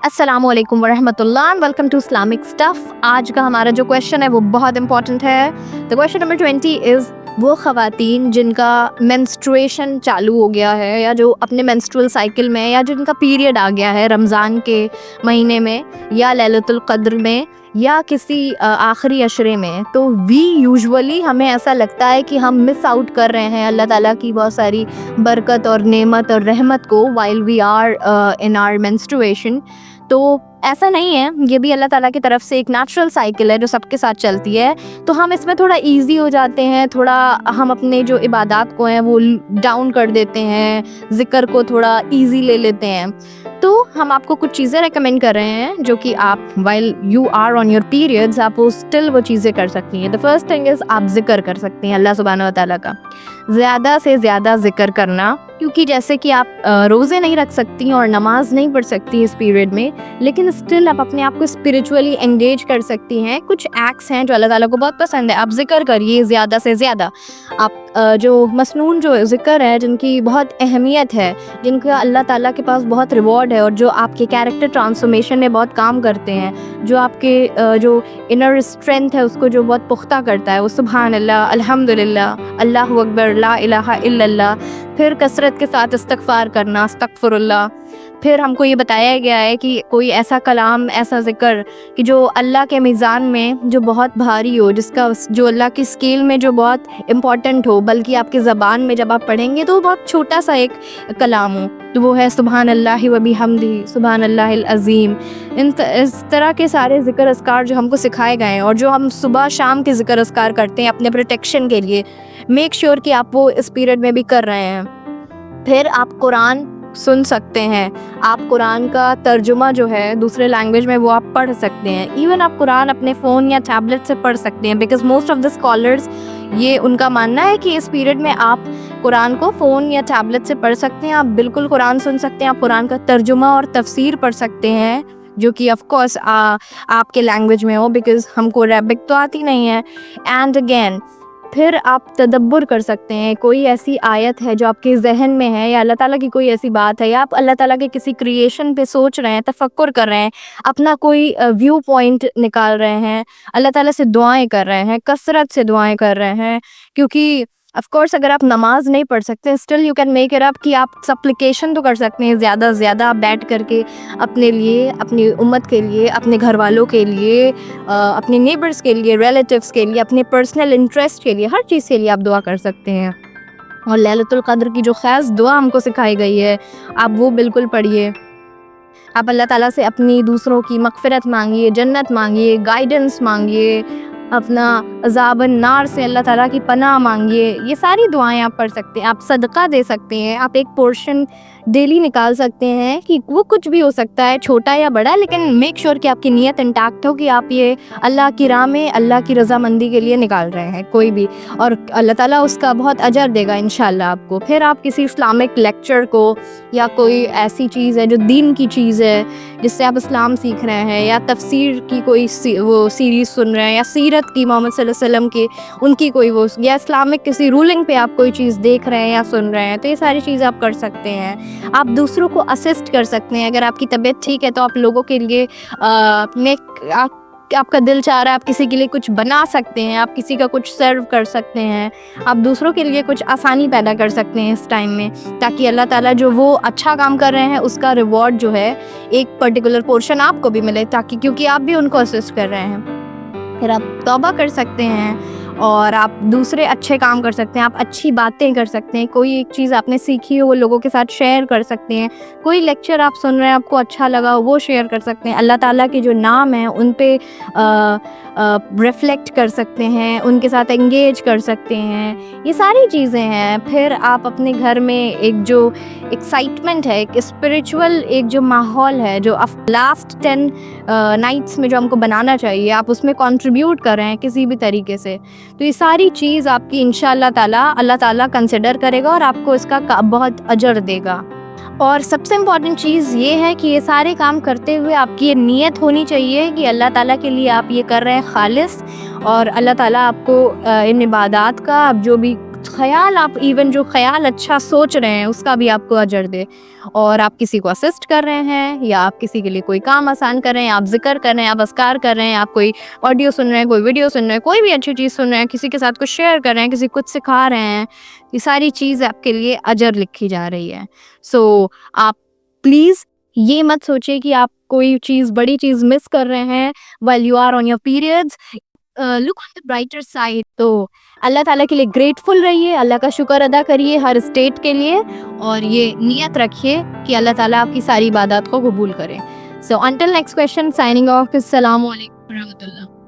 अस्सलाम वालेकुम वरहमतुल्लाह, welcome to Islamic stuff. आज का हमारा जो क्वेश्चन है वो बहुत इंपॉर्टेंट है। द क्वेश्चन नंबर 20 इज़, वो ख़वातीन जिनका मेंस्ट्रुएशन चालू हो गया है या जो अपने मेंस्ट्रुअल साइकिल में या जिनका पीरियड आ गया है रमज़ान के महीने में या लैलतुल क़द्र में या किसी आखिरी अशरे में, तो यूजुअली हमें ऐसा लगता है कि हम मिस आउट कर रहे हैं अल्लाह ताला की बहुत सारी बरकत और नेमत और रहमत को while we are in our menstruation. तो ऐसा नहीं है, ये भी अल्लाह ताला की तरफ से एक नेचुरल साइकिल है जो सबके साथ चलती है। तो हम इसमें थोड़ा इजी हो जाते हैं, थोड़ा हम अपने जो इबादत को हैं वो डाउन कर देते हैं, ज़िक्र को थोड़ा इजी ले लेते हैं। तो हम आपको कुछ चीज़ें रेकमेंड कर रहे हैं जो कि आप while you are on your periods आप वो स्टिल वो चीज़ें कर सकती हैं। द फर्स्ट थिंग इज़, आप ज़िक्र कर सकती हैं अल्लाह सुब्हानहू व तआला का, ज़्यादा से ज़्यादा ज़िक्र करना। क्योंकि जैसे कि आप रोज़े नहीं रख सकती और नमाज़ नहीं पढ़ सकती इस पीरियड में, लेकिन स्टिल आप अपने आप को स्पिरिचुअली एंगेज कर सकती हैं। कुछ एक्ट्स हैं जो अल्लाह ताला को बहुत पसंद है, आप ज़िक्र करिए ज़्यादा से ज़्यादा। आप जो मसनून जो ज़िक्र है, जिनकी बहुत अहमियत है, जिनका अल्लाह ताला के पास बहुत रिवॉर्ड है और जो आपके कैरेक्टर ट्रांसफॉर्मेशन में बहुत काम करते हैं, जो आपके जो इनर स्ट्रेंथ है उसको जो बहुत पुख्ता करता है, वो सुभान अल्लाह, अल्हम्दुलिल्लाह, अल्लाहु अकबर, ला इलाहा इल्लल्लाह, फिर कसरत के साथ इस्तग़फ़ार करना, अस्तग़फ़िरुल्लाह। फिर हमको ये बताया गया है कि कोई ऐसा कलाम, ऐसा ज़िक्र कि जो अल्लाह के मीज़ान में जो बहुत भारी हो, जिसका जो अल्लाह की स्केल में जो बहुत इम्पॉर्टेंट हो, बल्कि आपकी ज़बान में जब आप पढ़ेंगे तो बहुत छोटा सा एक कलाम हो, तो वो है सुभान अल्लाहि व बिहम्दिही, सुभान अल्लाहिल अज़ीम। इस तरह के सारे ज़िक्र अस्कार जो हमको सिखाए गए हैं और जो हम सुबह शाम के ज़िक्र अस्कार करते हैं अपने प्रोटेक्शन के लिए, मेक श्योर कि आप वो इस पीरियड में भी कर रहे हैं। फिर आप कुरान सुन सकते हैं, आप कुरान का तर्जुमा जो है दूसरे लैंग्वेज में वो आप पढ़ सकते हैं। इवन आप कुरान अपने फ़ोन या टैबलेट से पढ़ सकते हैं, because most of the scholars ये उनका मानना है कि इस पीरियड में आप कुरान को फ़ोन या टैबलेट से पढ़ सकते हैं। आप बिल्कुल कुरान सुन सकते हैं, आप कुरान का तर्जुमा और तफसीर पढ़ सकते हैं, जो कि ऑफ कोर्स आपके लैंग्वेज में हो, बिकॉज़ हमको अरबिक तो आती नहीं है। एंड अगेन फिर आप तदब्बुर कर सकते हैं, कोई ऐसी आयत है जो आपके ज़हन में है या अल्लाह ताला की कोई ऐसी बात है या आप अल्लाह ताला के किसी क्रिएशन पे सोच रहे हैं, तफक्कुर कर रहे हैं, अपना कोई व्यू पॉइंट निकाल रहे हैं, अल्लाह ताला से दुआएं कर रहे हैं, कसरत से दुआएं कर रहे हैं। क्योंकि ऑफ कोर्स अगर आप नमाज नहीं पढ़ सकते, still you can make it up कि आप सप्लिकेशन तो कर सकते हैं ज़्यादा से ज़्यादा। आप बैठ करके अपने लिए, अपनी उम्मत के लिए, अपने घर वालों के लिए, अपने नेबर्स के लिए, रिलेटिव्स के लिए, अपने पर्सनल इंटरेस्ट के लिए, हर चीज़ के लिए आप दुआ कर सकते हैं। और लैलतुल क़द्र की जो ख़ास दुआ हमको सिखाई गई है, आप वो बिल्कुल पढ़िए। आप अल्लाह ताला से अपनी दूसरों की मग़फ़िरत मांगिए, जन्नत मांगिए, गाइडेंस मांगिए, अपना अज़ाबन नार से अल्लाह ताला की पनाह मांगिए। ये सारी दुआएं आप पढ़ सकते हैं। आप सदका दे सकते हैं, आप एक पोर्शन डेली निकाल सकते हैं, कि वो कुछ भी हो सकता है, छोटा या बड़ा, लेकिन मेक श्योर कि आपकी नीयत इंटैक्ट हो कि आप ये अल्लाह की राह में अल्लाह की रज़ामंदी के लिए निकाल रहे हैं कोई भी, और अल्लाह ताला उसका बहुत अजर देगा इंशाल्लाह आपको। फिर आप किसी इस्लामिक लेक्चर को या कोई ऐसी चीज़ है जो दीन की चीज़ है जिससे आप इस्लाम सीख रहे हैं, या तफसीर की कोई वो सीरीज़ सुन रहे हैं, या सीरत की मोहम्मद सल्लल्लाहु अलैहि वसल्लम की उनकी कोई वो, या इस्लामिक किसी रूलिंग पे आप कोई चीज़ देख रहे हैं या सुन रहे हैं, तो ये सारी चीज़ें आप कर सकते हैं। आप दूसरों को असिस्ट कर सकते हैं। अगर आपकी तबीयत ठीक है तो आप लोगों के लिए आपका दिल चाह रहा है आप किसी के लिए कुछ बना सकते हैं, आप किसी का कुछ सर्व कर सकते हैं, आप दूसरों के लिए कुछ आसानी पैदा कर सकते हैं इस टाइम में, ताकि अल्लाह ताला जो वो अच्छा काम कर रहे हैं उसका रिवॉर्ड जो है एक पर्टिकुलर पोर्शन आपको भी मिले, ताकि क्योंकि आप भी उनको असिस्ट कर रहे हैं। फिर आप तौबा कर सकते हैं और आप दूसरे अच्छे काम कर सकते हैं, आप अच्छी बातें कर सकते हैं। कोई एक चीज़ आपने सीखी हो वो लोगों के साथ शेयर कर सकते हैं। कोई लेक्चर आप सुन रहे हैं आपको अच्छा लगा वो शेयर कर सकते हैं। अल्लाह ताला के जो नाम हैं उन पे रिफ्लेक्ट कर सकते हैं, उनके साथ एंगेज कर सकते हैं। ये सारी चीज़ें हैं। फिर आप अपने घर में एक जो एक्साइटमेंट है, एक स्पिरिचुअल एक जो माहौल है, जो लास्ट 10 नाइट्स में जो हमको बनाना चाहिए, आप उसमें कंट्रीब्यूट कर रहे हैं किसी भी तरीके से, तो ये सारी चीज़ आपकी इंशाअल्लाह ताला अल्लाह ताला कंसिडर करेगा और आपको इसका बहुत अजर देगा। और सबसे इम्पॉर्टेंट चीज़ ये है कि ये सारे काम करते हुए आपकी ये नीयत होनी चाहिए कि अल्लाह ताला के लिए आप ये कर रहे हैं खालिस, और अल्लाह ताला आपको इन इबादात का आप जो भी خیال آپ ایون جو خیال اچھا سوچ رہے ہیں اس کا بھی آپ کو اجر دے. اور آپ کسی کو اسسٹ کر رہے ہیں یا آپ کسی کے لیے کوئی کام آسان کر رہے ہیں, آپ ذکر کر رہے ہیں, آپ اذکار کر رہے ہیں, آپ کوئی آڈیو سن رہے ہیں, کوئی ویڈیو سن رہے ہیں, کوئی بھی اچھی چیز سن رہے ہیں, کسی کے ساتھ کچھ شیئر کر رہے ہیں, کسی کو کچھ سکھا رہے ہیں, یہ ساری چیز آپ کے لیے اجر لکھی جا رہی ہے. سو آپ پلیز یہ مت سوچے کہ آپ کوئی چیز بڑی چیز مس کر رہے ہیں while you are on your periods. Look on the brighter side. تو اللہ تعالیٰ کے لیے گریٹفل رہیے, اللہ کا شکر ادا کریے ہر اسٹیٹ کے لیے, اور یہ نیت رکھیے کہ اللہ تعالیٰ آپ کی ساری عبادات کو قبول کرے. So until next question, signing off. السلام علیکم ورحمۃ اللہ.